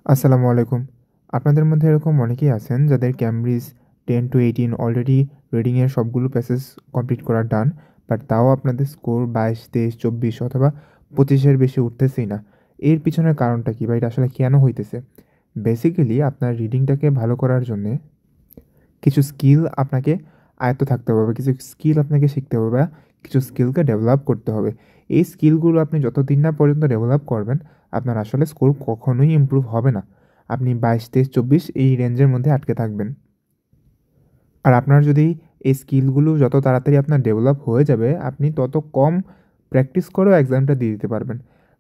আসসালামু আলাইকুম। আপনাদের মধ্যে এরকম অনেকেই আছেন যাদের ক্যামব্রিজ 10 to 18 অলরেডি রিডিংয়ের সবগুলো প্যাসেজ কমপ্লিট করা ডান। বাট তাও আপনাদের স্কোর 22, 23, 24 অথবা 25 এর বেশি উঠতেছেই না। এর পিছনের কারণটা কি বা এটা আসলে কেন হইতেছে? বেসিক্যালি আপনার রিডিংটাকে ভালো করার জন্যে কিছু স্কিল আপনাকে আয়ত্ত থাকতে হবে, কিছু স্কিল আপনাকে শিখতে হবে বা কিছু স্কিলকে ডেভেলপ করতে হবে। এই স্কিলগুলো আপনি যতদিন না পর্যন্ত ডেভেলপ করবেন, আপনার আসলে স্কোর কখনোই ইমপ্রুভ হবে না। আপনি 22, 23, 24 এই রেঞ্জের মধ্যে আটকে থাকবেন। আর আপনার যদি এই স্কিলগুলো যত তাড়াতাড়ি আপনার ডেভেলপ হয়ে যাবে, আপনি তত কম প্র্যাকটিস করেও এক্সামটা দিয়ে দিতে পারবেন।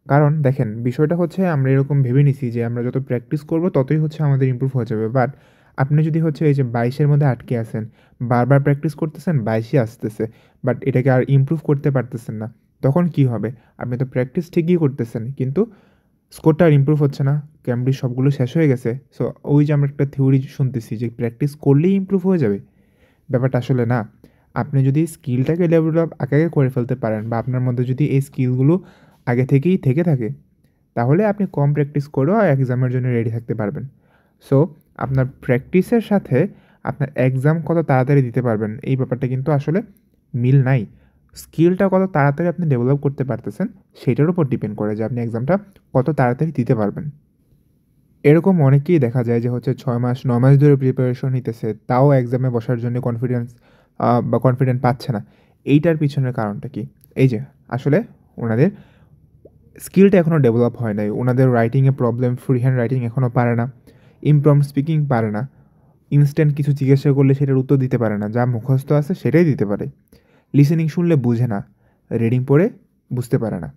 কারণ দেখেন, বিষয়টা হচ্ছে আমরা এরকম ভেবে নিছি যে আমরা যত প্র্যাকটিস করব ততই হচ্ছে আমাদের ইমপ্রুভ হয়ে যাবে। বাট আপনি যদি হচ্ছে এই যে 22 এর মধ্যে আটকে আছেন, বারবার প্র্যাকটিস করতেছেন, 22ই আসতেছে, বাট এটাকে আর ইমপ্রুভ করতে পারতেছেন না, তখন কি হবে? আপনি তো প্র্যাকটিস ঠিকই করতেছেন, কিন্তু স্কোরটা আর ইমপ্রুভ হচ্ছে না। ক্যামব্রিজ সবগুলো শেষ হয়ে গেছে। সো ওই যে আমরা একটা থিওরি শুনতেছি যে প্র্যাকটিস করলেই ইমপ্রুভ হয়ে যাবে, ব্যাপারটা আসলে না। আপনি যদি স্কিলটাকে ডেভেলপ আগে করে ফেলতে পারেন বা আপনার মধ্যে যদি এই স্কিলগুলো আগে থেকেই থেকে থাকে, তাহলে আপনি কম প্র্যাকটিস করেও এক্সামের জন্য রেডি থাকতে পারবেন। সো আপনার প্র্যাকটিসের সাথে আপনার এক্সাম কত তাড়াতাড়ি দিতে পারবেন, এই ব্যাপারটা কিন্তু আসলে মিল নাই। স্কিলটা কত তাড়াতাড়ি আপনি ডেভেলপ করতে পারতেছেন সেটার উপর ডিপেন্ড করে যে আপনি এক্সামটা কত তাড়াতাড়ি দিতে পারবেন। এরকম অনেকেই দেখা যায় যে হচ্ছে 6 মাস 9 মাস ধরে প্রিপারেশন নিতেছে, তাও এক্সামে বসার জন্য কনফিডেন্ট পাচ্ছে না। এইটার পিছনের কারণটা কি? এই যে আসলে ওনাদের স্কিলটা এখনও ডেভেলপ হয় নাই। ওনাদের রাইটিংয়ে প্রবলেম, ফ্রি হ্যান্ড রাইটিং এখনও পারে না, ইমপ্রম্পট স্পিকিং পারে না, ইনস্ট্যান্ট কিছু জিজ্ঞাসা করলে সেটার উত্তর দিতে পারে না, যা মুখস্থ আছে সেটাই দিতে পারে, লিসেনিং শুনলে বুঝে না, রিডিং পড়ে বুঝতে পারে না।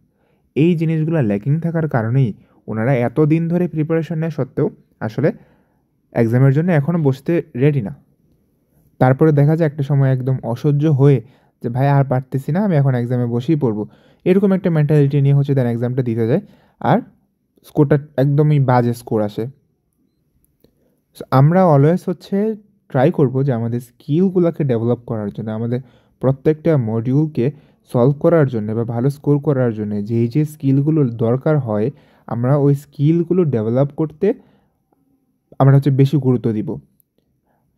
এই জিনিসগুলো ল্যাকিং থাকার কারণেই ওনারা এত দিন ধরে প্রিপারেশন নেওয়া সত্ত্বেও আসলে এক্সামের জন্য এখনও বসতে রেডি না। তারপরে দেখা যায় একটা সময় একদম অসহ্য হয়ে যে ভাই আর পারতেছি না, আমি এখন এক্সামে বসেই পড়বো, এরকম একটা মেন্টালিটি নিয়ে হচ্ছে দেন এক্সামটা দিতে যায়, আর স্কোরটা একদমই বাজে স্কোর আসে। সো আমরা অলওয়েজ হচ্ছে ট্রাই করব যে আমাদের স্কিলগুলোকে ডেভেলপ করার জন্য, আমাদের প্রত্যেকটা মডিউলকে সলভ করার জন্য বা ভালো স্কোর করার জন্য যেই যে স্কিলগুলো দরকার হয়, আমরা ওই স্কিলগুলো ডেভেলপ করতে আমরা হচ্ছে বেশি গুরুত্ব দিব।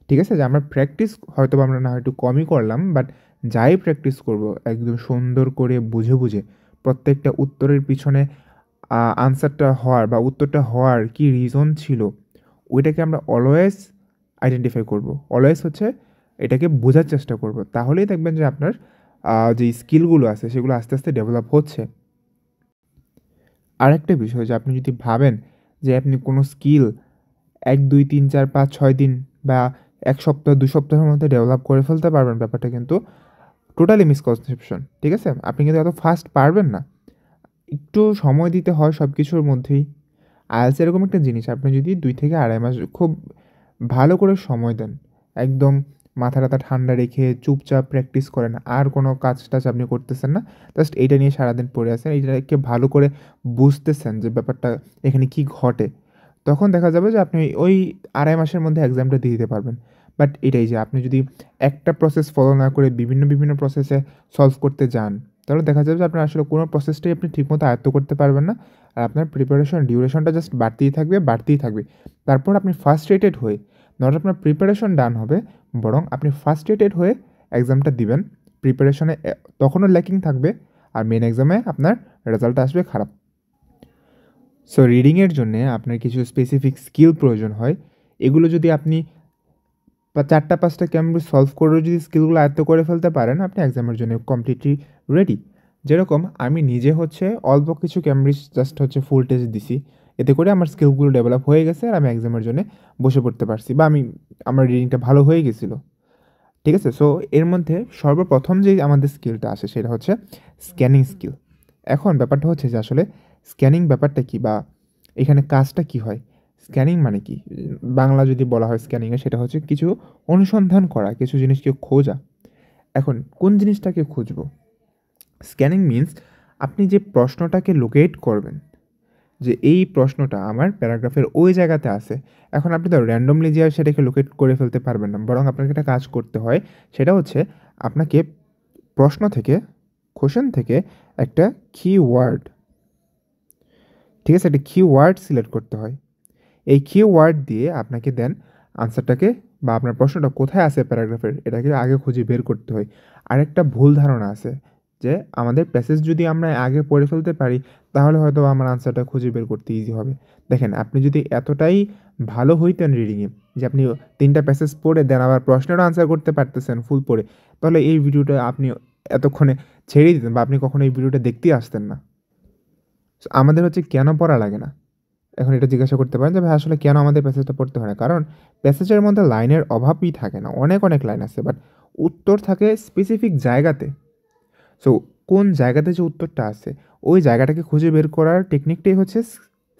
ঠিক আছে? যে আমরা প্র্যাকটিস হয়তো আমরা না একটু কমই করলাম, বাট যাই প্র্যাকটিস করব একদম সুন্দর করে বুঝে বুঝে প্রত্যেকটা উত্তরের পিছনে আনসারটা হওয়ার বা উত্তরটা হওয়ার কী রিজন ছিল, ওইটাকে আমরা অলওয়েজ আইডেন্টিফাই করব। অলওয়েজ হচ্ছে এটাকে বোঝার চেষ্টা করব। তাহলেই দেখবেন যে আপনার যেই স্কিলগুলো আছে সেগুলো আস্তে আস্তে ডেভেলপ হচ্ছে। আরেকটা বিষয়, যে আপনি যদি ভাবেন যে আপনি কোনো স্কিল 1, 2, 3, 4, 5, 6 দিন বা 1 সপ্তাহ 2 সপ্তাহের মধ্যে ডেভেলপ করে ফেলতে পারবেন, ব্যাপারটা কিন্তু টোটালি মিসকনসেপশন। ঠিক আছে? আপনি কিন্তু এত ফাস্ট পারবেন না। একটু সময় দিতে হয় সব কিছুর মধ্যেই। আইএলটিএস এরকম একটা জিনিস, আপনি যদি 2 থেকে 2.5 মাস খুব ভালো করে সময় দেন, একদম মাথা টাথা ঠান্ডা রেখে চুপচাপ প্র্যাকটিস করেন, আর কোনো কাজ-টাজ আপনি করতেছেন না, জাস্ট এইটা নিয়ে সারাদিন পড়ে আছেন, এইটাকে ভালো করে বুঝতেছেন যে ব্যাপারটা এখানে কী ঘটে, তখন দেখা যাবে যে আপনি ওই 2.5 মাসের মধ্যে এক্সামটা দিয়ে দিতে পারবেন। বাট এটাই যে আপনি যদি একটা প্রসেস ফলো না করে বিভিন্ন প্রসেসে সলভ করতে যান, তাহলে দেখা যাবে যে আপনার আসলে কোনো প্রসেসটাই আপনি ঠিকমতো আয়ত্ত করতে পারবেন না। আর আপনার প্রিপারেশন ডিউরেশনটা জাস্ট বাড়তেই থাকবে। তারপর আপনি ফার্স্ট্রেটেড হয়ে, নট আপনার প্রিপারেশন ডান হবে, বরং আপনি ফার্স্ট্রেটেড হয়ে এক্সামটা দিবেন। প্রিপারেশনে তখনও ল্যাকিং থাকবে, আর মেন এক্সামে আপনার রেজাল্ট আসবে খারাপ। সো রিডিংয়ের জন্যে আপনার কিছু স্পেসিফিক স্কিল প্রয়োজন হয়। এগুলো যদি আপনি 4টা 5টা ক্যামব্রিজ সলভ করেও যদি স্কিলগুলো আয়ত্ত করে ফেলতে পারেন, আপনি এক্সামের জন্য কমপ্লিটলি রেডি। যেরকম আমি নিজে হচ্ছে অল্প কিছু ক্যামব্রিজ জাস্ট হচ্ছে ফুল টেস্ট দিছি, এতে করে আমার স্কিলগুলো ডেভেলপ হয়ে গেছে আর আমি এক্সামের জন্য বসে পড়তে পারছি, বা আমার রিডিংটা ভালো হয়ে গেছিলো। ঠিক আছে? সো এর মধ্যে সর্বপ্রথম যেই আমাদের স্কিলটা আসে সেটা হচ্ছে স্ক্যানিং স্কিল। এখন ব্যাপারটা হচ্ছে যে আসলে স্ক্যানিং ব্যাপারটা কী বা এখানে কাজটা কী হয়? স্ক্যানিং মানে কি? বাংলা যদি বলা হয় স্ক্যানিংয়ে, সেটা হচ্ছে কিছু অনুসন্ধান করা, কিছু জিনিসকে খোঁজা। এখন কোন জিনিসটাকে খুঁজবো? স্ক্যানিং মিন্স আপনি যে প্রশ্নটাকে লোকেট করবেন, যে এই প্রশ্নটা আমার প্যারাগ্রাফের ওই জায়গাতে আছে। এখন আপনি তো র্যান্ডমলি যেয়ে সেটাকে লোকেট করে ফেলতে পারবেন না, বরং আপনাকে একটা কাজ করতে হয়। সেটা হচ্ছে আপনাকে প্রশ্ন থেকে, কোশ্চেন থেকে একটা কিওয়ার্ড, ঠিক আছে? একটা কিওয়ার্ড সিলেক্ট করতে হয়। এই কিওয়ার্ড দিয়ে আপনাকে দেন আনসারটাকে বা আপনার প্রশ্নটা কোথায় আছে প্যারাগ্রাফের এটাকে আগে খুঁজে বের করতে হয়। আরেকটা ভুল ধারণা আছে যে আমাদের প্যাসেজ যদি আমরা আগে পড়ে ফেলতে পারি তাহলে হয়তো আমার আনসারটা খুঁজে বের করতে ইজি হবে। দেখেন, আপনি যদি এতটাই ভালো হইতেন রিডিংয়ে যে আপনি 3টা প্যাসেজ পড়ে দেন আবার প্রশ্নেরও আনসার করতে পারতেছেন ফুল পড়ে, তাহলে এই ভিডিওটা আপনি এতক্ষণে ছেড়ে দিতেন বা আপনি কখনো এই ভিডিওটা দেখতেই আসতেন না। আমাদের হচ্ছে কেন পড়া লাগে না, এখন এটা জিজ্ঞাসা করতে পারেন যে ভাই আসলে কেন আমাদের প্যাসেজটা পড়তে হয় না। কারণ প্যাসেজের মধ্যে লাইনের অভাবই থাকে না, অনেক অনেক লাইন আছে, বাট উত্তর থাকে স্পেসিফিক জায়গাতে। সো কোন জায়গাতে যে উত্তরটা আছে ওই জায়গাটাকে খুঁজে বের করার টেকনিকটাই হচ্ছে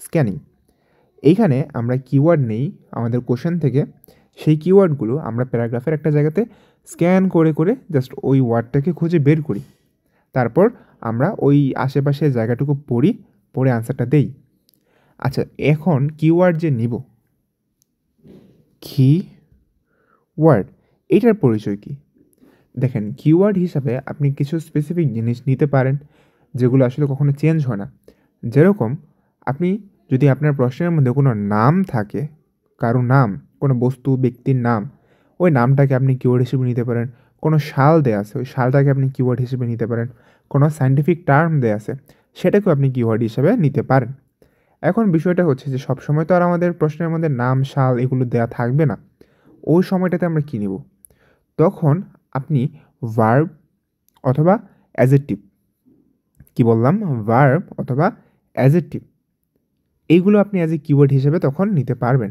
স্ক্যানিং। এইখানে আমরা কিওয়ার্ড নেই আমাদের কোশ্চেন থেকে, সেই কিওয়ার্ডগুলো আমরা প্যারাগ্রাফের একটা জায়গাতে স্ক্যান করে করে জাস্ট ওই ওয়ার্ডটাকে খুঁজে বের করি, তারপর আমরা ওই আশেপাশের জায়গাটুকু পড়ি, পড়ে আনসারটা দেই। আচ্ছা, এখন কিওয়ার্ড যে নিব, কিওয়ার্ড এইটার পরিচয় কি? দেখেন, কিওয়ার্ড হিসাবে আপনি কিছু স্পেসিফিক জিনিস নিতে পারেন যেগুলো আসলে কখনো চেঞ্জ হয় না। যেরকম আপনি যদি আপনার প্রশ্নের মধ্যে কোনো নাম থাকে, কারো নাম, কোনো বস্তু ব্যক্তির নাম, ওই নামটাকে আপনি কিওয়ার্ড হিসেবে নিতে পারেন। কোনো সাল দেয়া আছে, ওই সালটাকে আপনি কিওয়ার্ড হিসেবে নিতে পারেন। কোনো সায়েন্টিফিক টার্ম দেয়া আছে, সেটাকেও আপনি কিওয়ার্ড হিসেবে নিতে পারেন। এখন বিষয়টা হচ্ছে যে সবসময় তো আর আমাদের প্রশ্নের মধ্যে নাম, সাল এগুলো দেয়া থাকবে না। ওই সময়টাতে আমরা কী নিব? তখন আপনি ভার্ব অথবা অ্যাজেক্টিভ, কি বললাম, ভার্ব অথবা অ্যাজেক্টিভ, এইগুলো আপনি অ্যাজ এ কিওয়ার্ড হিসেবে তখন নিতে পারবেন।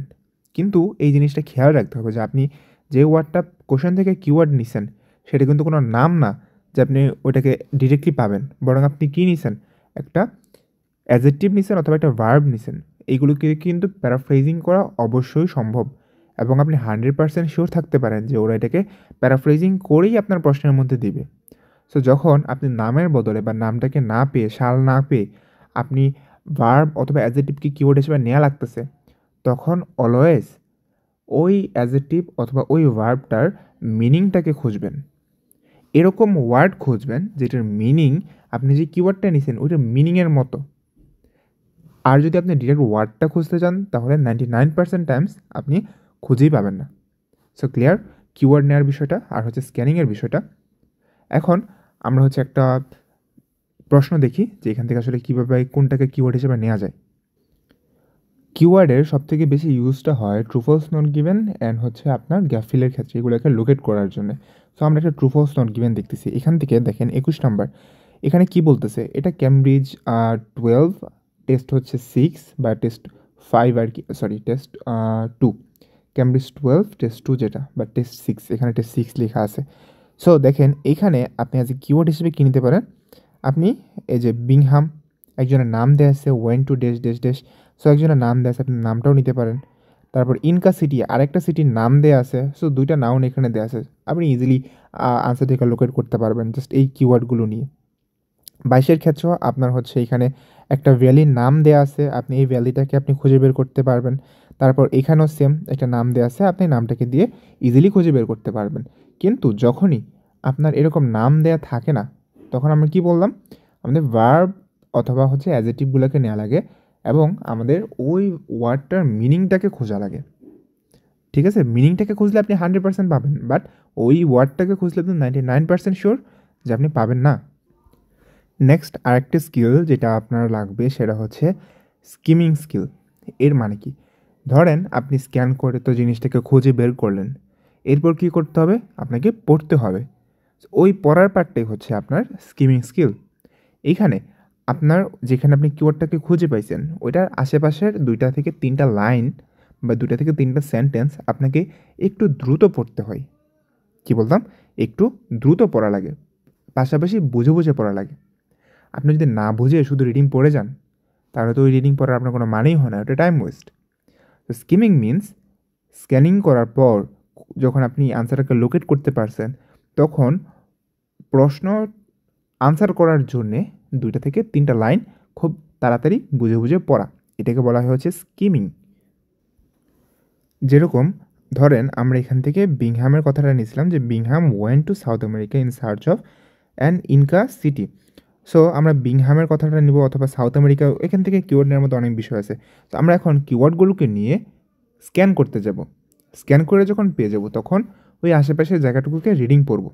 কিন্তু এই জিনিসটা খেয়াল রাখতে হবে যে আপনি যে ওয়ার্ডটা কোশ্চেন থেকে কিওয়ার্ড নিছেন সেটা কিন্তু কোনো নাম না যে আপনি ওইটাকে ডিরেক্টলি পাবেন, বরং আপনি কী নিছেন, একটা অ্যাজেক্টিভ নিছেন অথবা একটা ভার্ব নিছেন। এইগুলোকে কিন্তু প্যারাফ্রেজিং করা অবশ্যই সম্ভব এবং আপনি 100% শিওর থাকতে পারেন যে ওরা এটাকে প্যারাফ্রেজিং করেই আপনার প্রশ্নের মধ্যে দিবে। সো যখন আপনি নামের বদলে বা নামটাকে না পেয়ে, সাল না পেয়ে আপনি ভার্ব অথবা অ্যাডজেক্টিভকে কিওয়ার্ড হিসেবে নেওয়া লাগতেছে, তখন অলওয়েজ ওই অ্যাডজেক্টিভ অথবা ওই ভার্বটার মিনিংটাকে খুঁজবেন। এরকম ওয়ার্ড খুঁজবেন যেটার মিনিং আপনি যে কিওয়ার্ডটা নিছেন ওইটার মিনিংয়ের মতো। আর যদি আপনি ডিরেক্ট ওয়ার্ডটা খুঁজতে চান তাহলে 99% টাইমস আপনি খুঁজেই পাবেন না। সো ক্লিয়ার কিওয়ার্ড নেওয়ার বিষয়টা আর হচ্ছে স্ক্যানিংয়ের বিষয়টা। এখন আমরা হচ্ছে একটা প্রশ্ন দেখি যে এখান থেকে আসলে কীভাবে কোনটাকে কিওয়ার্ড হিসেবে নেওয়া যায়। কিওয়ার্ডের সবথেকে বেশি ইউজটা হয় true false not given and হচ্ছে আপনার গ্যাপ ফিলের ক্ষেত্রে, এগুলোকে লোকেট করার জন্য। সো আমরা একটা ট্রু ফলস নট গিভেন দেখতেছি। এখান থেকে দেখেন 21 নম্বর, এখানে কি বলতেছে, এটা ক্যামব্রিজ 12, টেস্ট হচ্ছে 6 বা টেস্ট 5 আর কি, সরি টেস্ট 2, ক্যামব্রিজ 12 টেস্ট 2 যেটা, বা টেস্ট 6, এখানে টেস্ট 6 লেখা আছে। সো দেখেন এইখানে আপনি অ্যাজ এ কিওয়ার্ড হিসেবে কী নিতে পারেন, আপনি এই যে বিংহাম, একজনের নাম দেওয়া আছে, went to dash dash dash, so একজনের নাম দেওয়া আছে, আপনি নামটাও নিতে পারেন। তারপর ইনকা সিটি, আরেকটা সিটির নাম দেওয়া আছে, সো দুইটা নাউন এখানে দেওয়া আছে, আপনি ইজিলি আনসার থেকে লোকেট করতে পারবেন জাস্ট এই কিওয়ার্ডগুলো নিয়ে। 22-এর ক্ষেত্রেও আপনার হচ্ছে এখানে একটা ভ্যালির নাম দেওয়া আছে, আপনি এই ভ্যালিটাকে আপনি খুঁজে বের করতে পারবেন। তারপর এখানেও সেম একটা নাম দেওয়া আছে, আপনি নামটাকে দিয়ে ইজিলি খুঁজে বের করতে পারবেন। কিন্তু যখনই আপনার এরকম নাম দেয়া থাকে না, তখন আমরা কি বললাম, আমাদের ভার্ব অথবা হচ্ছে অ্যাডজেক্টিভগুলোকে নেওয়া লাগে এবং আমাদের ওই ওয়ার্ডটার মিনিংটাকে খোঁজা লাগে। ঠিক আছে, মিনিংটাকে খুঁজলে আপনি 100% পাবেন, বাট ওই ওয়ার্ডটাকে খুঁজলে আপনি 99% শিওর যে আপনি পাবেন না। নেক্সট আরেকটা স্কিল যেটা আপনার লাগবে সেটা হচ্ছে স্কিমিং স্কিল। এর মানে কি, ধরেন আপনি স্ক্যান করে তো জিনিসটাকে খুঁজে বের করলেন, এরপর কি করতে হবে, আপনাকে পড়তে হবে। ওই পড়ার পার্টটাই হচ্ছে আপনার স্কিমিং স্কিল। এইখানে আপনার যেখানে আপনি কিওয়ার্ডটাকে খুঁজে পাইছেন ওইটার আশেপাশের 2টা থেকে 3টা লাইন বা 2টা থেকে 3টা সেন্টেন্স আপনাকে একটু দ্রুত পড়তে হয়। কি বলতাম, একটু দ্রুত পড়া লাগে, পাশাপাশি বুঝে বুঝে পড়া লাগে। আপনি যদি না বুঝে শুধু রিডিং পড়ে যান তাহলে তো ওই রিডিং পড়ার আপনার কোনো মানেই হয় না, ওটা টাইম ওয়েস্ট। তো স্কিমিং মিনস স্ক্যানিং করার পর যখন আপনি আনসারটাকে লোকেট করতে পারছেন তখন প্রশ্ন আনসার করার জন্যে 2টা থেকে 3টা লাইন খুব তাড়াতাড়ি বুঝে বুঝে পড়া, এটাকে বলা হয় হচ্ছে স্কিমিং। যেরকম ধরেন আমরা এখান থেকে বিংহামের কথাটা নিয়েছিলাম যে Bingham went to south America in search of an Inca city. So আমরা বিংহামের কথাটা নিব অথবা সাউথ আমেরিকা, এখান থেকে কিওয়ার্ড নেওয়ার মতো অনেক বিষয় আছে। তো আমরা এখন কিওয়ার্ডগুলোকে নিয়ে স্ক্যান করতে যাব। স্ক্যান করে যখন পেয়ে যাব তখন ওই আশেপাশের জায়গাটুকুকে রিডিং পড়ব।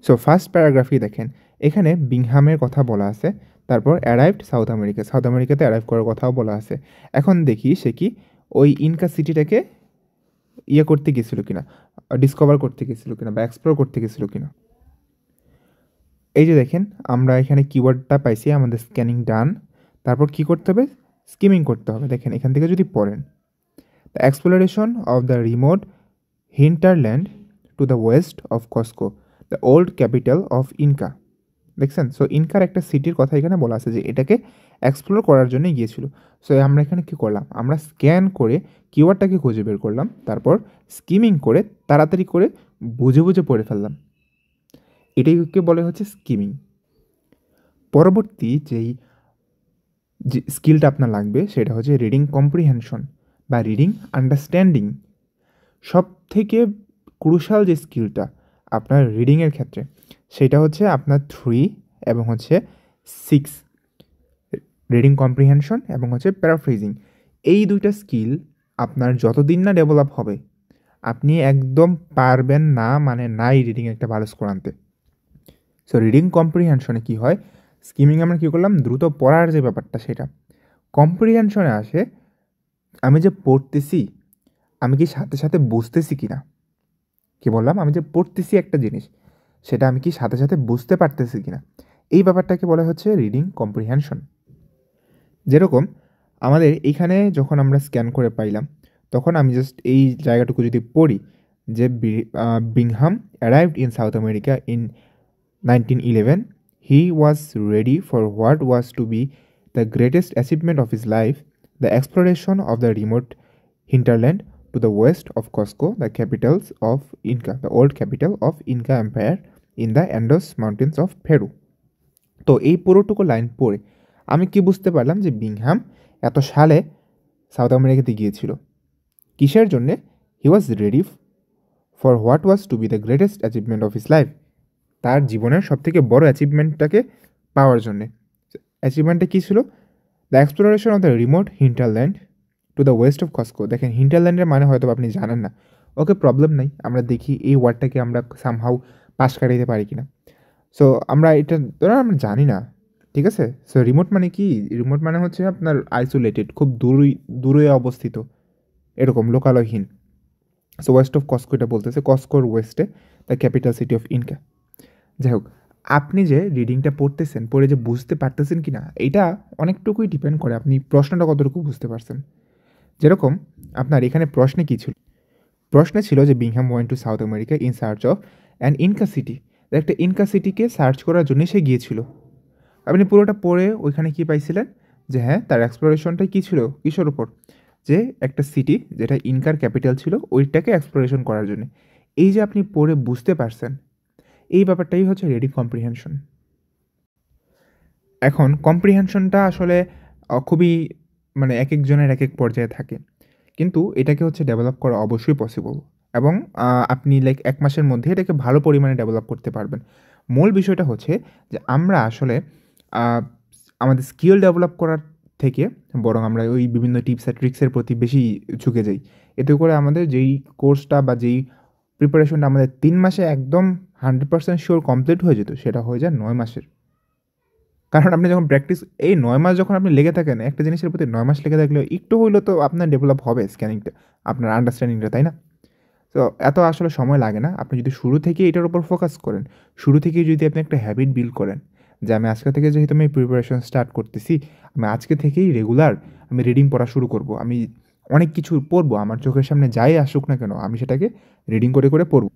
সো ফার্স্ট প্যারাগ্রাফই দেখেন, এখানে বিংহামের কথা বলা আছে, তারপর অ্যারাইভড সাউথ আমেরিকা, সাউথ আমেরিকাতে অ্যারাইভ করার কথাও বলা আছে। এখন দেখি সে কি ওই ইনকা সিটিটাকে করতে গেছিলো কিনা, ডিসকভার করতে গেছিলো কিনা বা এক্সপ্লোর করতে গেছিলো কিনা। এই যে দেখেন আমরা এখানে কিওয়ার্ডটা পাইছি, আমাদের স্ক্যানিং ডান। তারপর কি করতে হবে, স্কিমিং করতে হবে। দেখেন এখান থেকে যদি পড়েন, the exploration of the remote hinterland to the west of Cusco, the old capital of Inca. দেখছেন, সো ইনকার একটা সিটির কথা এখানে বলা আছে যে এটাকে এক্সপ্লোর করার জন্য গিয়েছিল। সো আমরা এখানে কি করলাম, আমরা স্ক্যান করে কিওয়ার্ডটাকে খুঁজে বের করলাম, তারপর স্কিমিং করে তাড়াতাড়ি করে বুঝে বুঝে পড়ে ফেললাম। এটাকে বলে হচ্ছে স্কিমিং। পরবর্তী যেই যে স্কিলটা আপনার লাগবে সেটা হচ্ছে রিডিং কম্প্রিহেনশন বা রিডিং আন্ডারস্ট্যান্ডিং। সব থেকে ক্রুশাল যে স্কিলটা আপনার রিডিংয়ের ক্ষেত্রে সেটা হচ্ছে আপনার 3 এবং হচ্ছে 6, রিডিং কম্প্রিহেনশন এবং হচ্ছে প্যারাফ্রেজিং। এই দুইটা স্কিল আপনার যতদিন না ডেভেলপ হবে আপনি একদম পারবেন না, মানে নাই রিডিং একটা ভালো স্কোর আনতে। সো রিডিং কম্প্রিহেনশনে কী হয়, স্কিমিং আমরা কী করলাম, দ্রুত পড়ার যে ব্যাপারটা সেটা। কম্প্রিহেনশনে আসে আমি যে পড়তেছি আমি কি সাথে সাথে বুঝতেছি কি না। কী বললাম, আমি যে পড়তেছি একটা জিনিস সেটা আমি কি সাথে সাথে বুঝতে পারতেছি কি না, এই ব্যাপারটাকে বলা হচ্ছে রিডিং কম্প্রিহেনশন। যেরকম আমাদের এইখানে যখন আমরা স্ক্যান করে পাইলাম তখন আমি জাস্ট এই জায়গাটুকু যদি পড়ি যে Bingham arrived in south America in 1911, he was ready for what was to be the greatest achievement of his life, the exploration of the remote hinterland to the west of Cusco, the capitals of Inca, the old capital of Inca Empire in the Andes Mountains of Peru. তো এই পুরোটুকু line পড়ে আমি কি বুঝতে পারলাম যে Bingham এত সালে সাউথ আমেরিকাতে গিয়েছিল কিসের জন্যে, he was ready for what was to be the greatest achievement of his life, তার জীবনের সবথেকে বড় অ্যাচিভমেন্টটাকে পাওয়ার জন্যে। অ্যাচিভমেন্টটা কী ছিল, the exploration of the remote hinterland to the west of Cusco. দেখেন হিন্টারল্যান্ডের মানে হয়তো আপনি জানেন না, ওকে প্রবলেম নাই, আমরা দেখি এই ওয়ার্ডটাকে আমরা সামহাউ পাশ কাটাইতে পারি কিনা। সো আমরা এটা ধরুন আমরা জানি না, ঠিক আছে। সো রিমোট মানে কি, রিমোট মানে হচ্ছে আপনার আইসোলেটেড, খুব দূরে অবস্থিত, এরকম লোকালয়হীন। সো ওয়েস্ট অফ কস্কো এটা বলতেছে, কস্কোর ওয়েস্টে the capital city of Inca. যাই হোক, আপনি যে রিডিংটা পড়তেছেন, পড়ে যে বুঝতে পারতেছেন কি না এটা অনেকটুকুই ডিপেন্ড করে আপনি প্রশ্নটা কতটুকু বুঝতে পারছেন। যেরকম আপনার এখানে প্রশ্নে কী ছিল, প্রশ্নে ছিল যে Bingham went to south America in search of an Inca city, একটা ইনকা সিটিকে সার্চ করার জন্য সে গিয়েছিল। আপনি পুরোটা পড়ে ওইখানে কী পাইছিলেন যে হ্যাঁ তার এক্সপ্লোরেশনটা কী ছিল, কিসের উপর, যে একটা সিটি যেটা ইনকার ক্যাপিটাল ছিল ওইটাকে এক্সপ্লোরেশন করার জন্য। এই যে আপনি পড়ে বুঝতে পারছেন, এই ব্যাপারটাই হচ্ছে রিডিং কম্প্রিহেনশন। এখন কম্প্রিহেনশনটা আসলে খুবই মানে এক একজনের এক এক পর্যায়ে থাকে, কিন্তু এটাকে হচ্ছে ডেভেলপ করা অবশ্যই পসিবল এবং আপনি লাইক 1 মাসের মধ্যে এটাকে ভালো পরিমাণে ডেভেলপ করতে পারবেন। মূল বিষয়টা হচ্ছে যে আমরা আসলে আমাদের স্কিল ডেভেলপ করার থেকে বরং আমরা ওই বিভিন্ন টিপস আর ট্রিক্সের প্রতি বেশি ঝুঁকে যাই। এতে করে আমাদের যেই কোর্সটা বা যেই প্রিপারেশনটা আমাদের 3 মাসে একদম 100% শিওর কমপ্লিট হয়ে যেত সেটা হয়ে যায় 9 মাসের। কারণ আপনি যখন প্র্যাকটিস এই 9 মাস যখন আপনি লেগে থাকেন একটা জিনিসের প্রতি 9 মাস লেগে থাকলে একটু হইলেও তো আপনার ডেভেলপ হবে স্ক্যানিংটা, আপনার আন্ডারস্ট্যান্ডিংটা, তাই না? তো এত আসলে সময় লাগে না। আপনি যদি শুরু থেকেই এটার উপর ফোকাস করেন, শুরু থেকেই যদি আপনি একটা হ্যাবিট বিল্ড করেন যে আমি আজকে থেকে যেহেতু আমি প্রিপারেশন স্টার্ট করতেছি, আমি আজকে থেকেই রেগুলার আমি রিডিং পড়া শুরু করব। আমি অনেক কিছু পড়বো, আমার চোখের সামনে যাই আসুক না কেন আমি সেটাকে রিডিং করে করে পড়ব।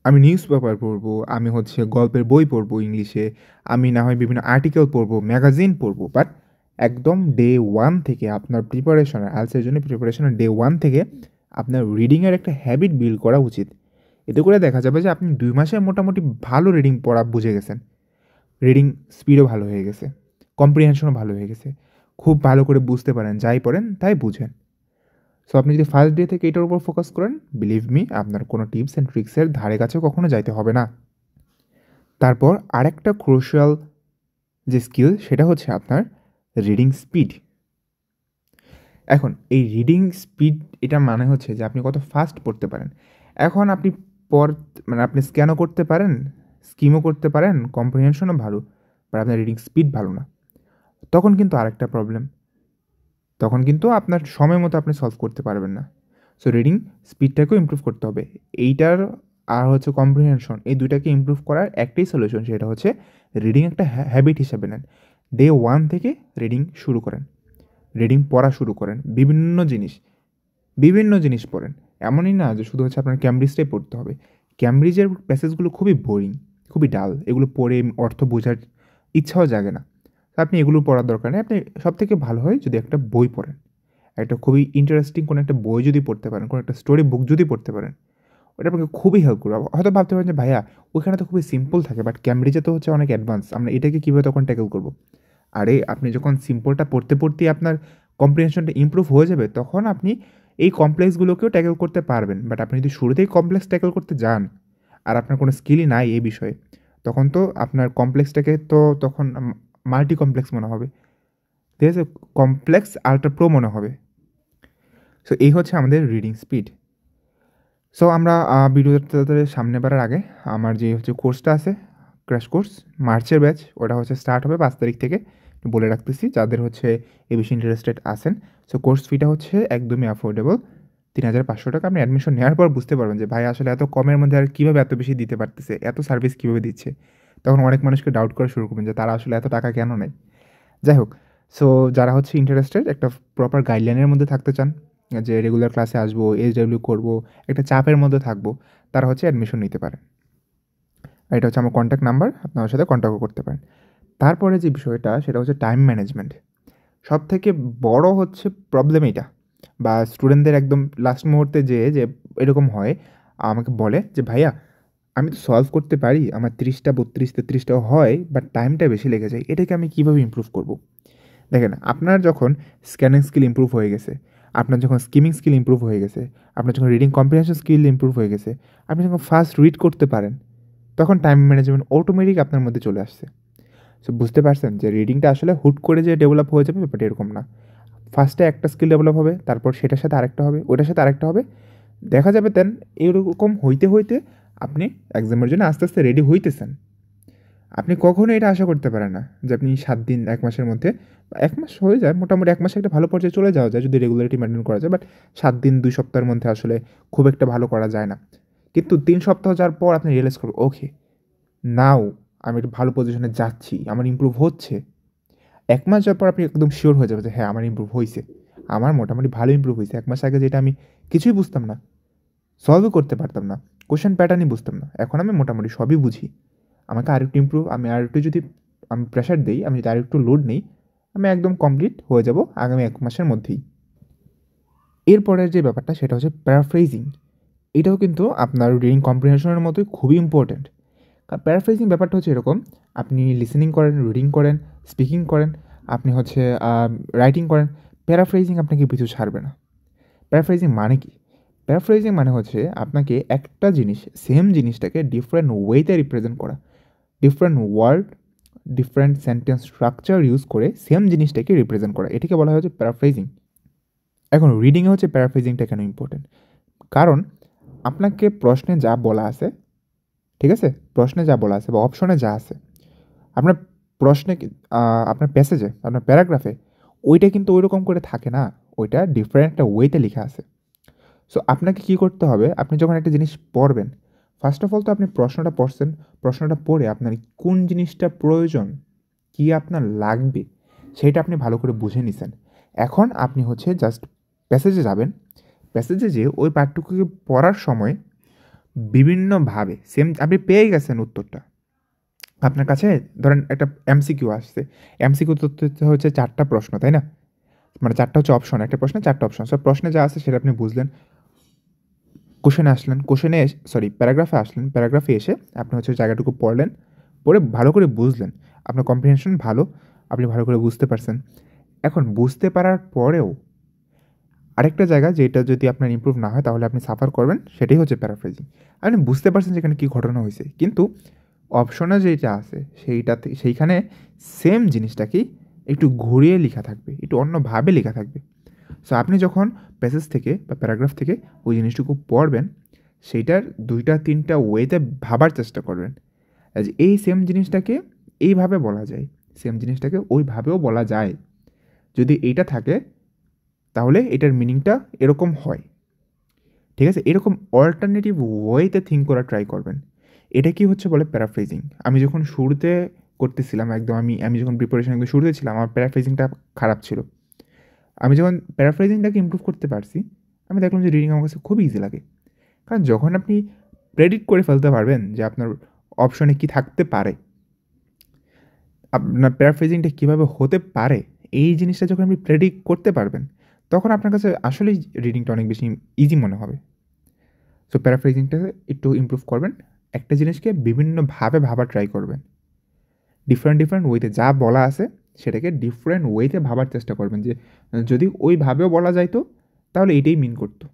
আমি নিউজ পেপার পড়বো, আমি হচ্ছে গল্পের বই পড়বো ইংলিশে, আমি না হয় বিভিন্ন আর্টিকেল পড়বো, ম্যাগাজিন পড়বো, বাট একদম ডে 1 থেকে আপনার প্রিপারেশনের আইএলটিএসের জন্য প্রিপারেশনের ডে 1 থেকে আপনার রিডিংয়ের একটা হ্যাবিট বিল্ড করা উচিত। এতে করে দেখা যাবে যে আপনি 2 মাসে মোটামুটি ভালো রিডিং পড়া বুঝে গেছেন, রিডিং স্পিডও ভালো হয়ে গেছে, কম্প্রিহেনশনও ভালো হয়ে গেছে, খুব ভালো করে বুঝতে পারেন, যাই পড়েন তাই বুঝেন। সো আপনি যদি ফার্স্ট ডে থেকে এটার উপর ফোকাস করেন, বিলিভ মি আপনার কোনো টিপস অ্যান্ড ট্রিক্সের ধারে কাছে কখনো যাইতে হবে না। তারপর আরেকটা ক্রুশিয়াল যে স্কিল সেটা হচ্ছে আপনার রিডিং স্পিড। এখন এই রিডিং স্পিড এটা মানে হচ্ছে যে আপনি কত ফাস্ট পড়তে পারেন। এখন আপনি পড় মানে আপনি স্ক্যানও করতে পারেন, স্কিমও করতে পারেন, কম্প্রিহেনশনও ভালো, বাট আপনার রিডিং স্পিড ভালো না। তখন কিন্তু আরেকটা প্রবলেম, তখন কিন্তু আপনার সময় মতো আপনি সলভ করতে পারবেন না। সো রিডিং স্পিডটাকেও ইমপ্রুভ করতে হবে। এইটার আর হচ্ছে কম্প্রিহেনশন, এই দুইটাকে ইমপ্রুভ করার একটাই সলিউশন, সেটা হচ্ছে রিডিং একটা হ্যাবিট হিসাবে নেন। ডে 1 থেকে রিডিং শুরু করেন, রিডিং পড়া শুরু করেন, বিভিন্ন জিনিস পড়েন। এমনই না যে শুধু হচ্ছে আপনার ক্যামব্রিজটাই পড়তে হবে। ক্যামব্রিজের প্যাসেজগুলো খুবই বোরিং, খুবই ডাল, এগুলো পড়ে অর্থ বোঝার ইচ্ছাও জাগে না। তো আপনি এগুলো পড়ার দরকার নেই। আপনি সবথেকে ভালো হয় যদি একটা বই পড়েন, একটা খুবই ইন্টারেস্টিং কোনো একটা বই যদি পড়তে পারেন, কোনো একটা স্টোরি বুক যদি পড়তে পারেন, ওটা আপনাকে খুবই হেল্প করবে। হয়তো ভাবতে পারেন যে ভাইয়া ওইখানে তো খুবই সিম্পল থাকে, বাট ক্যামব্রিজে তো হচ্ছে অনেক অ্যাডভান্স, আমরা এটাকে কীভাবে তখন ট্যাকেল করবো? আরে আপনি যখন সিম্পলটা পড়তে পড়তেই আপনার কম্প্রিহেনশনটা ইমপ্রুভ হয়ে যাবে, তখন আপনি এই কমপ্লেক্সগুলোকেও ট্যাকেল করতে পারবেন। বাট আপনি যদি শুরুতেই কমপ্লেক্স ট্যাকেল করতে যান আর আপনার কোনো স্কিলই নাই এই বিষয়ে, তখন তো আপনার কমপ্লেক্সটাকে তো তখন মাল্টি কমপ্লেক্স মনে হবে, ঠিক আছে, কমপ্লেক্স আল্ট্রা প্রো মনে হবে। সো এই হচ্ছে আমাদের রিডিং স্পিড। সো আমরা ভিডিওটাতে সামনে বাড়ার আগে আমার যে হচ্ছে কোর্সটা আছে, ক্র্যাশ কোর্স, মার্চের ব্যাচ, ওটা হচ্ছে স্টার্ট হবে 5 তারিখ থেকে, বলে রাখতেছি যাদের হচ্ছে এই বিষয়ে ইন্টারেস্টেড আছেন। সো কোর্স ফিটা হচ্ছে একদমই অ্যাফোর্ডেবল, 3,500 টাকা। আপনি অ্যাডমিশন নেওয়ার পর বুঝতে পারবেন যে ভাই আসলে এত কমের মধ্যে আর কীভাবে এত বেশি দিতে পারতেছে, এত সার্ভিস কীভাবে দিচ্ছে। তখন অনেক মানুষকে ডাউট করা শুরু করবেন যে তারা আসলে এত টাকা কেন নেয়। যাই হোক, সো যারা হচ্ছে ইন্টারেস্টেড, একটা প্রপার গাইডলাইনের মধ্যে থাকতে চান, যে রেগুলার ক্লাসে আসবো, এইচডব্লিউ করবো, একটা চাপের মধ্যে থাকবো, তারা হচ্ছে অ্যাডমিশন নিতে পারে। এটা হচ্ছে আমার কন্ট্যাক্ট নাম্বার, আপনার সাথে কন্ট্যাক্টও করতে পারেন। তারপরে যে বিষয়টা সেটা হচ্ছে টাইম ম্যানেজমেন্ট। সবথেকে বড় হচ্ছে প্রবলেম এইটা, বা স্টুডেন্টদের একদম লাস্ট মুহূর্তে যে এরকম হয়, আমাকে বলে যে ভাইয়া আমি তো সলভ করতে পারি, আমার 30টা 32 33টাও হয়, বাট টাইমটা বেশি লেগে যায়, এটাকে আমি কীভাবে ইমপ্রুভ করব? দেখেন, আপনার যখন স্ক্যানিং স্কিল ইমপ্রুভ হয়ে গেছে, আপনার যখন স্কিমিং স্কিল ইমপ্রুভ হয়ে গেছে, আপনার যখন রিডিং কম্প্রিহেনশন স্কিল ইমপ্রুভ হয়ে গেছে, আপনি যখন ফাস্ট রিড করতে পারেন, তখন টাইম ম্যানেজমেন্ট অটোমেটিক আপনার মধ্যে চলে আসছে। সো বুঝতে পারছেন যে রিডিংটা আসলে হুট করে যে ডেভেলপ হয়ে যাবে ব্যাপারটা এরকম না। ফার্স্টে একটা স্কিল ডেভেলপ হবে, তারপর সেটার সাথে আরেকটা হবে, ওইটার সাথে আরেকটা হবে, দেখা যাবে দেন এরকম হইতে হইতে আপনি এক্সামের জন্য আস্তে আস্তে রেডি হইতেছেন। আপনি কখনো এটা আশা করতে পারেন না যে আপনি 7 দিন 1 মাসের মধ্যে, 1 মাস হয়ে যায়, মোটামুটি 1 মাসে একটা ভালো পর্যায়ে চলে যাওয়া যায় যদি রেগুলারিটি মেনটেন করা যায়, বাট 7 দিন 2 সপ্তাহের মধ্যে আসলে খুব একটা ভালো করা যায় না। কিন্তু 3 সপ্তাহ যাওয়ার পর আপনি রিয়েলাইজ করবেন, ওকে নাও আমি একটা ভালো পজিশনে যাচ্ছি, আমার ইমপ্রুভ হচ্ছে। 1 মাস যাওয়ার পর আপনি একদম শিওর হয়ে যাবেন যে হ্যাঁ আমার ইমপ্রুভ হইছে, আমার মোটামুটি ভালো ইমপ্রুভ হইছে। 1 মাস আগে যেটা আমি কিছুই বুঝতাম না, সলভই করতে পারতাম না, কোয়েশ্চেন প্যাটার্নই বুঝতাম না, এখন আমি মোটামুটি সবই বুঝি। আমাকে আরেকটু ইমপ্রুভ, আমি আরেকটু যদি আমি প্রেশার দেই, আমি যদি আরেকটু লোড নেই, আমি একদম কমপ্লিট হয়ে যাব আগামী 1 মাসের মধ্যেই। এরপরের যে ব্যাপারটা সেটা হচ্ছে প্যারাফ্রেজিং। এটাও কিন্তু আপনার রিডিং কম্প্রিহেনশনের মতোই খুবই ইম্পর্ট্যান্ট। প্যারাফ্রেজিং ব্যাপারটা হচ্ছে এরকম, আপনি লিসেনিং করেন, রিডিং করেন, স্পিকিং করেন, আপনি হচ্ছে রাইটিং করেন, প্যারাফ্রেজিং আপনাকে পিছু ছাড়বে না। প্যারাফ্রেজিং মানে কি? প্যারাফ্রেজিং মানে হচ্ছে আপনাকে একটা জিনিস, সেম জিনিসটাকে ডিফারেন্ট ওয়েতে রিপ্রেজেন্ট করা, different word, different sentence structure use করে সেম জিনিসটাকে রিপ্রেজেন্ট করা, এটাকে বলা হয় হচ্ছে প্যারাফ্রেজিং। এখন রিডিংয়ে হচ্ছে প্যারাফ্রেজিংটা কেন ইম্পর্টেন্ট? কারণ আপনাকে প্রশ্নে যা বলা আছে, ঠিক আছে, প্রশ্নে যা বলা আছে বা অপশনে যা আছে, আপনার প্রশ্নে আপনার প্যাসেজে, আপনার প্যারাগ্রাফে ওইটা কিন্তু ওইরকম করে থাকে না, ওইটা ডিফারেন্ট একটা ওয়েতে লেখা আছে। সো আপনাকে কী করতে হবে, আপনি যখন একটা জিনিস পড়বেন, ফার্স্ট অফ অল তো আপনি প্রশ্নটা পড়ছেন, প্রশ্নটা পড়ে আপনার কোন জিনিসটা প্রয়োজন, কী আপনার লাগবে, সেটা আপনি ভালো করে বুঝে নিছেন। এখন আপনি হচ্ছে জাস্ট প্যাসেজে যাবেন, প্যাসেজে যেয়ে ওই পাঠটুকুকে পড়ার সময় বিভিন্নভাবে সেম আপনি পেয়ে গেছেন উত্তরটা আপনার কাছে। ধরেন একটা এমসিকিউ আসছে, এমসিকিউ তো হচ্ছে 4টা প্রশ্ন, তাই না? মানে 4টা হচ্ছে অপশন, একটা প্রশ্নে 4টা অপশন। সব প্রশ্নে যা আছে সেটা আপনি বুঝলেন, কোশ্চেনে আসলেন, প্যারাগ্রাফে আসলেন, প্যারাগ্রাফে এসে আপনি হচ্ছে জায়গাটুকু পড়লেন, পড়ে ভালো করে বুঝলেন, আপনার কম্প্রিহেনশন ভালো, আপনি ভালো করে বুঝতে পারছেন। এখন বুঝতে পারার পরেও আরেকটা জায়গা যেটা যদি আপনার ইমপ্রুভ না হয় তাহলে আপনি সাফার করবেন, সেটাই হচ্ছে প্যারাফ্রেজিং। আপনি বুঝতে পারছেন যে এখানে কী ঘটনা হয়েছে, কিন্তু অপশনে যেটা আছে সেইখানে সেম জিনিসটাকেই একটু ঘুরিয়ে লেখা থাকবে, একটু অন্যভাবে লেখা থাকবে। সো আপনি যখন প্যাসেজ থেকে বা প্যারাগ্রাফ থেকে ওই জিনিসটুকু পড়বেন, সেইটার 2-3টা ওয়েতে ভাবার চেষ্টা করবেন। যে এই সেম জিনিসটাকে এইভাবে বলা যায়, সেম জিনিসটাকে ওইভাবেও বলা যায়। যদি এইটা থাকে তাহলে এটার মিনিংটা এরকম হয়, ঠিক আছে? এরকম অল্টারনেটিভ ওয়েতে থিঙ্ক করা ট্রাই করবেন। এটা কি হচ্ছে বলে প্যারাফ্রেজিং। আমি যখন শুরুতে করতেছিলাম একদম আমি যখন প্রিপারেশন একদম শুরুতে ছিলাম, আমার প্যারাফ্রেজিংটা খারাপ ছিল। আমি যখন প্যারাফ্রেজিংটাকে ইমপ্রুভ করতে পারছি, আমি দেখলাম যে রিডিং আমার কাছে খুবই ইজি লাগে। কারণ যখন আপনি প্রেডিক্ট করে ফেলতে পারবেন যে আপনার অপশনে কী থাকতে পারে, আপনার প্যারাফ্রেজিংটা কীভাবে হতে পারে, এই জিনিসটা যখন আপনি প্রেডিক্ট করতে পারবেন, তখন আপনার কাছে আসলেই রিডিংটা অনেক বেশি ইজি মনে হবে। সো প্যারাফ্রেজিংটা একটু ইমপ্রুভ করবেন। একটা জিনিসকে বিভিন্নভাবে ভাবার ট্রাই করবেন। ডিফারেন্ট ওয়েতে যা বলা আছে সেটাকে ডিফারেন্ট ওয়েতে ভাবার চেষ্টা করবেন, যে যদি ওইভাবেও বলা যাইতো তাহলে এটাই মিন করতো।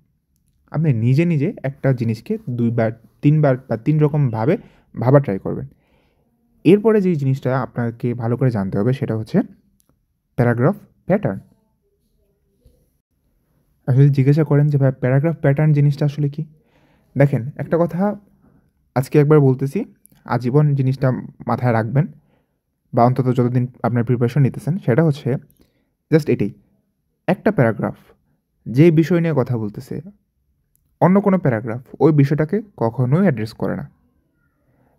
আপনি নিজে নিজে একটা জিনিসকে 2বার 3বার বা 3 রকমভাবে ভাবা ট্রাই করবেন। এরপরে যেই জিনিসটা আপনাকে ভালো করে জানতে হবে সেটা হচ্ছে প্যারাগ্রাফ প্যাটার্ন। আসলে জিজ্ঞাসা করেন যে ভাই প্যারাগ্রাফ প্যাটার্ন জিনিসটা আসলে কি? দেখেন, একটা কথা আজকে একবার বলতেছি, আজীবন জিনিসটা মাথায় রাখবেন, বা অন্তত যতদিন আপনার প্রিপারেশন নিতেছেন, সেটা হচ্ছে জাস্ট এটাই। একটা প্যারাগ্রাফ যে বিষয় নিয়ে কথা বলতেছে, অন্য কোনো প্যারাগ্রাফ ওই বিষয়টাকে কখনোই অ্যাড্রেস করে না।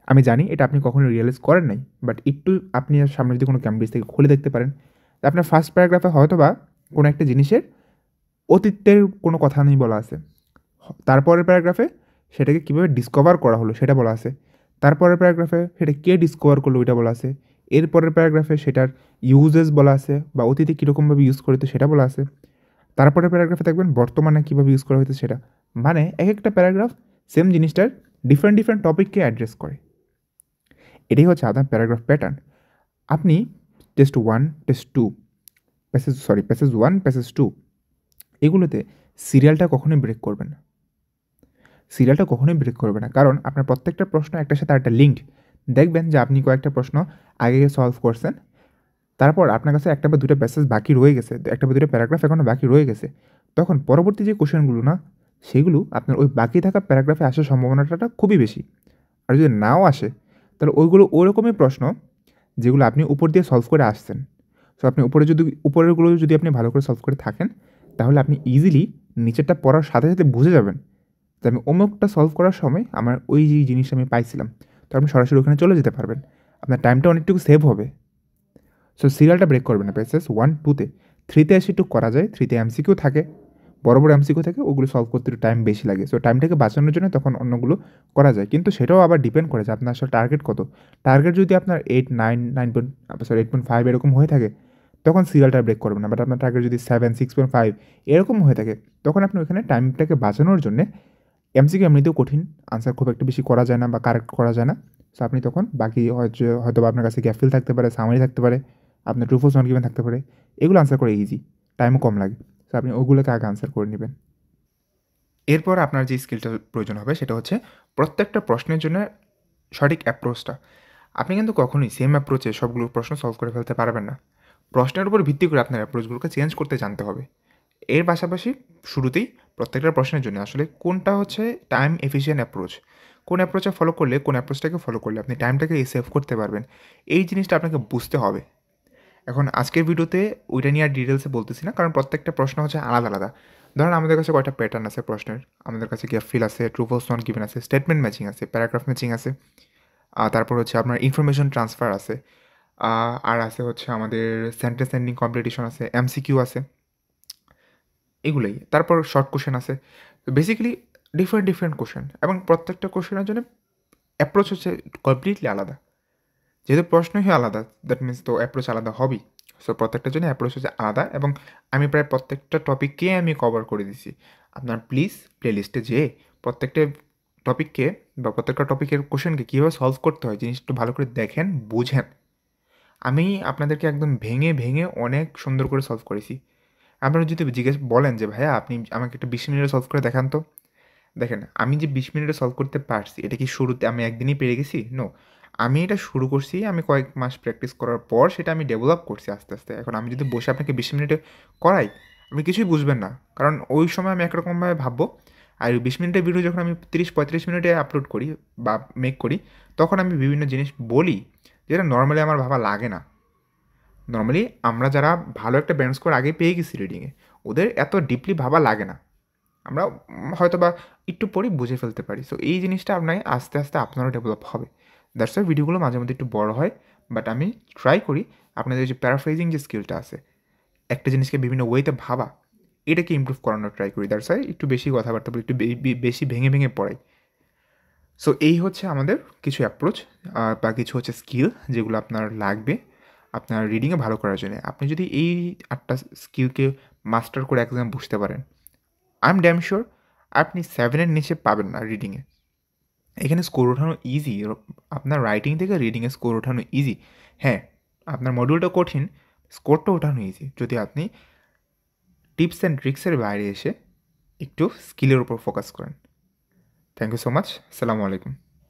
আমি জানি এটা আপনি কখনো রিয়েলাইজ করেন নাই, বাট একটু আপনি সামনে যদি কোনো ক্যামব্রিজ থেকে খুলে দেখতে পারেন, আপনার ফার্স্ট প্যারাগ্রাফে হয়তো বা কোনো একটা জিনিসের অতীতের কোনো কথা নেই বলা আছে, তারপরের প্যারাগ্রাফে সেটাকে কীভাবে ডিসকভার করা হলো সেটা বলা আছে, তারপরের প্যারাগ্রাফে সেটা কে ডিসকভার করলো ওইটা বলা আছে, এরপরের প্যারাগ্রাফে সেটার ইউজেস বলা আছে বা অতীতে কীরকমভাবে ইউজ করা হতো সেটা বলা আছে, তারপরের প্যারাগ্রাফে দেখবেন বর্তমানে কীভাবে ইউজ করা হতো সেটা। মানে এক একটা প্যারাগ্রাফ সেম জিনিসটার ডিফারেন্ট টপিককে অ্যাড্রেস করে। এটাই হচ্ছে আপনার প্যারাগ্রাফ প্যাটার্ন। আপনি টেস্ট 1, টেস্ট 2, প্যাসেজ 1, প্যাসেজ 2 এগুলোতে সিরিয়ালটা কখনোই ব্রেক করবেন না। সিরিয়ালটা কখনোই ব্রেক করবে না, কারণ আপনার প্রত্যেকটা প্রশ্ন একটার সাথে আরেকটা লিঙ্কড। দেখবেন যে আপনি কয়েকটা প্রশ্ন আগে সলভ করছেন, তারপর আপনার কাছে একটা বা দুটো প্যাসেজ বাকি রয়ে গেছে, একটা বা দুটো প্যারাগ্রাফ এখনও বাকি রয়ে গেছে, তখন পরবর্তী যে কোশ্চেনগুলো না, সেগুলো আপনার ওই বাকি থাকা প্যারাগ্রাফে আসার সম্ভাবনাটা খুবই বেশি। আর যদি নাও আসে, তাহলে ওইগুলো ওরকমই প্রশ্ন যেগুলো আপনি উপর দিয়ে সলভ করে আসছেন। সো আপনি উপরেরগুলো যদি আপনি ভালো করে সলভ করে থাকেন, তাহলে আপনি ইজিলি নিচেরটা পড়ার সাথে সাথে বুঝে যাবেন যে আমি অমুকটা সলভ করার সময় আমার ওই যে জিনিসটা আমি পাইছিলাম, তো আপনি সরাসরি ওখানে চলে যেতে পারবেন। আপনার টাইমটা অনেকটুকু সেভ হবে। সো সিরিয়ালটা ব্রেক করবেন না। প্যাসেজ 1, 2তে, 3তে এসে একটু করা যায়, 3তে এমসিকিউ থাকে, বড় এমসিকিউ থাকে, ওগুলো সলভ করতে একটু টাইম বেশি লাগে। সো টাইমটাকে বাঁচানোর জন্য তখন অন্যগুলো করা যায়, কিন্তু সেটাও আবার ডিপেন্ড করে যে আপনার আসলে টার্গেট কত। টার্গেট যদি আপনার 8, 9, 8.5 এরকম হয়ে থাকে, তখন সিরিয়ালটা ব্রেক করবেন না। বাট আপনার টার্গেট যদি 7, 6.5 এরকম হয়ে থাকে, তখন আপনি ওখানে টাইমটাকে বাঁচানোর জন্যে, এমসিকিউ এমনিতেও কঠিন, আনসার খুব একটা বেশি করা যায় না বা কারেক্ট করা যায় না। সো আপনি তখন বাকি হয়তো বা আপনার কাছে গ্যাপ ফিল থাকতে পারে, সামারি থাকতে পারে, আপনার ট্রু ফলস নট গিভেন থাকতে পারে, এগুলো আনসার করে ইজি, টাইমও কম লাগে। সো আপনি ওগুলোকে আগে আনসার করে নেবেন। এরপর আপনার যে স্কিলটা প্রয়োজন হবে সেটা হচ্ছে প্রত্যেকটা প্রশ্নের জন্য সঠিক অ্যাপ্রোচটা। আপনি কিন্তু কখনোই সেম অ্যাপ্রোচে সবগুলো প্রশ্ন সলভ করে ফেলতে পারবেন না। প্রশ্নের উপর ভিত্তি করে আপনার অ্যাপ্রোচগুলোকে চেঞ্জ করতে জানতে হবে। এর পাশাপাশি শুরুতেই প্রত্যেকটা প্রশ্নের জন্য আসলে কোনটা হচ্ছে টাইম এফিশিয়েন্ট অ্যাপ্রোচ, কোন অ্যাপ্রোচে ফলো করলে, কোন অ্যাপ্রোচটাকে ফলো করলে আপনি টাইমটাকে সেভ করতে পারবেন, এই জিনিসটা আপনাকে বুঝতে হবে। এখন আজকের ভিডিওতে ওইটা নিয়ে আর ডিটেলসে বলতেছি না, কারণ প্রত্যেকটা প্রশ্ন হচ্ছে আলাদা আলাদা। ধরুন আমাদের কাছে কয়টা প্যাটার্ন আছে প্রশ্নের, আমাদের কাছে গ্যাপ ফিল আছে, ট্রু ফলস নট গিভেন আছে, স্টেটমেন্ট ম্যাচিং আছে, প্যারাগ্রাফ ম্যাচিং আছে, তারপর হচ্ছে আপনার ইনফরমেশন ট্রান্সফার আছে, আর আছে হচ্ছে আমাদের সেন্টেন্স এন্ডিং কম্পিটিশন আছে, এমসিকিউ আছে, এগুলোই। তারপর শর্ট কোশ্চেন আছে। তো বেসিক্যালি ডিফারেন্ট কোশ্চেন, এবং প্রত্যেকটা কোশ্চেনের জন্য অ্যাপ্রোচ হচ্ছে কমপ্লিটলি আলাদা। যেহেতু প্রশ্নই আলাদা, দ্যাট মিনস তো অ্যাপ্রোচ আলাদা হবেই। সো প্রত্যেকটার জন্য অ্যাপ্রোচ হচ্ছে আলাদা, এবং আমি প্রায় প্রত্যেকটা টপিককে আমি কভার করে দিছি। আপনার প্লিজ প্লেলিস্টে যেয়ে প্রত্যেকটা টপিককে বা প্রত্যেকটা টপিকের কোশ্চেনকে কীভাবে সলভ করতে হয় জিনিসটা একটু ভালো করে দেখেন, বুঝেন। আমি আপনাদেরকে একদম ভেঙে ভেঙে অনেক সুন্দর করে সলভ করেছি। আপনারা যদি বলেন যে ভাইয়া আপনি আমাকে একটা 20 মিনিটে সলভ করে দেখান তো, দেখেন আমি যে 20 মিনিটে সলভ করতে পারছি, এটা কি শুরুতে আমি একদিনই পেরে গেছি? নো, আমি এটা শুরু করছি, আমি কয়েক মাস প্র্যাকটিস করার পর সেটা আমি ডেভেলপ করছি আস্তে, আস্তে। এখন আমি যদি বসে আপনাকে 20 মিনিটে করাই, আপনি কিছুই বুঝবেন না। কারণ ওই সময় আমি একরকমভাবে ভাববো, আর 20 মিনিটের ভিডিও যখন আমি 30-35 মিনিটে আপলোড করি বা মেক করি, তখন আমি বিভিন্ন জিনিস বলি যেটা নর্মালি আমার ভাবা লাগে না। নর্মালি আমরা যারা ভালো একটা ব্যান্ড স্কোর আগেই পেয়ে গেছি রিডিংয়ে, ওদের এত ডিপলি ভাবা লাগে না। আমরা হয়তো বা একটু পরেই বুঝে ফেলতে পারি। সো এই জিনিসটা আপনাকে আস্তে, আস্তে আপনারও ডেভেলপ হবে। দ্যাটস ওয়াই ভিডিওগুলো মাঝে মধ্যে একটু বড় হয়। বাট আমি ট্রাই করি আপনাদের যে প্যারাফ্রেজিং যে স্কিলটা আছে, একটা জিনিসকে বিভিন্ন ওয়েতে ভাবা, এটাকে ইমপ্রুভ করানোর ট্রাই করি। দ্যাটস ওয়াই একটু বেশি কথাবার্তা বলি, একটু বেশি ভেঙে ভেঙে পড়াই। সো এই হচ্ছে আমাদের কিছু অ্যাপ্রোচ বা কিছু হচ্ছে স্কিল যেগুলো আপনার লাগবে আপনার রিডিংয়ে ভালো করার জন্য। আপনি যদি এই 8টা স্কিলকে মাস্টার করে এক্সাম বসতে পারেন, আই এম ড্যাম শিওর আপনি 7-এর নিচে পাবেন না রিডিংয়ে। এখানে স্কোর ওঠানো ইজি, আপনার রাইটিং থেকে রিডিংয়ে স্কোর ওঠানো ইজি। হ্যাঁ, আপনার মডিউলটা কঠিন, স্কোরটা ওঠানো ইজি যদি আপনি টিপস অ্যান্ড ট্রিক্সের বাইরে এসে একটু স্কিলের উপর ফোকাস করেন। Thank you so much. আসসালামু আলাইকুম।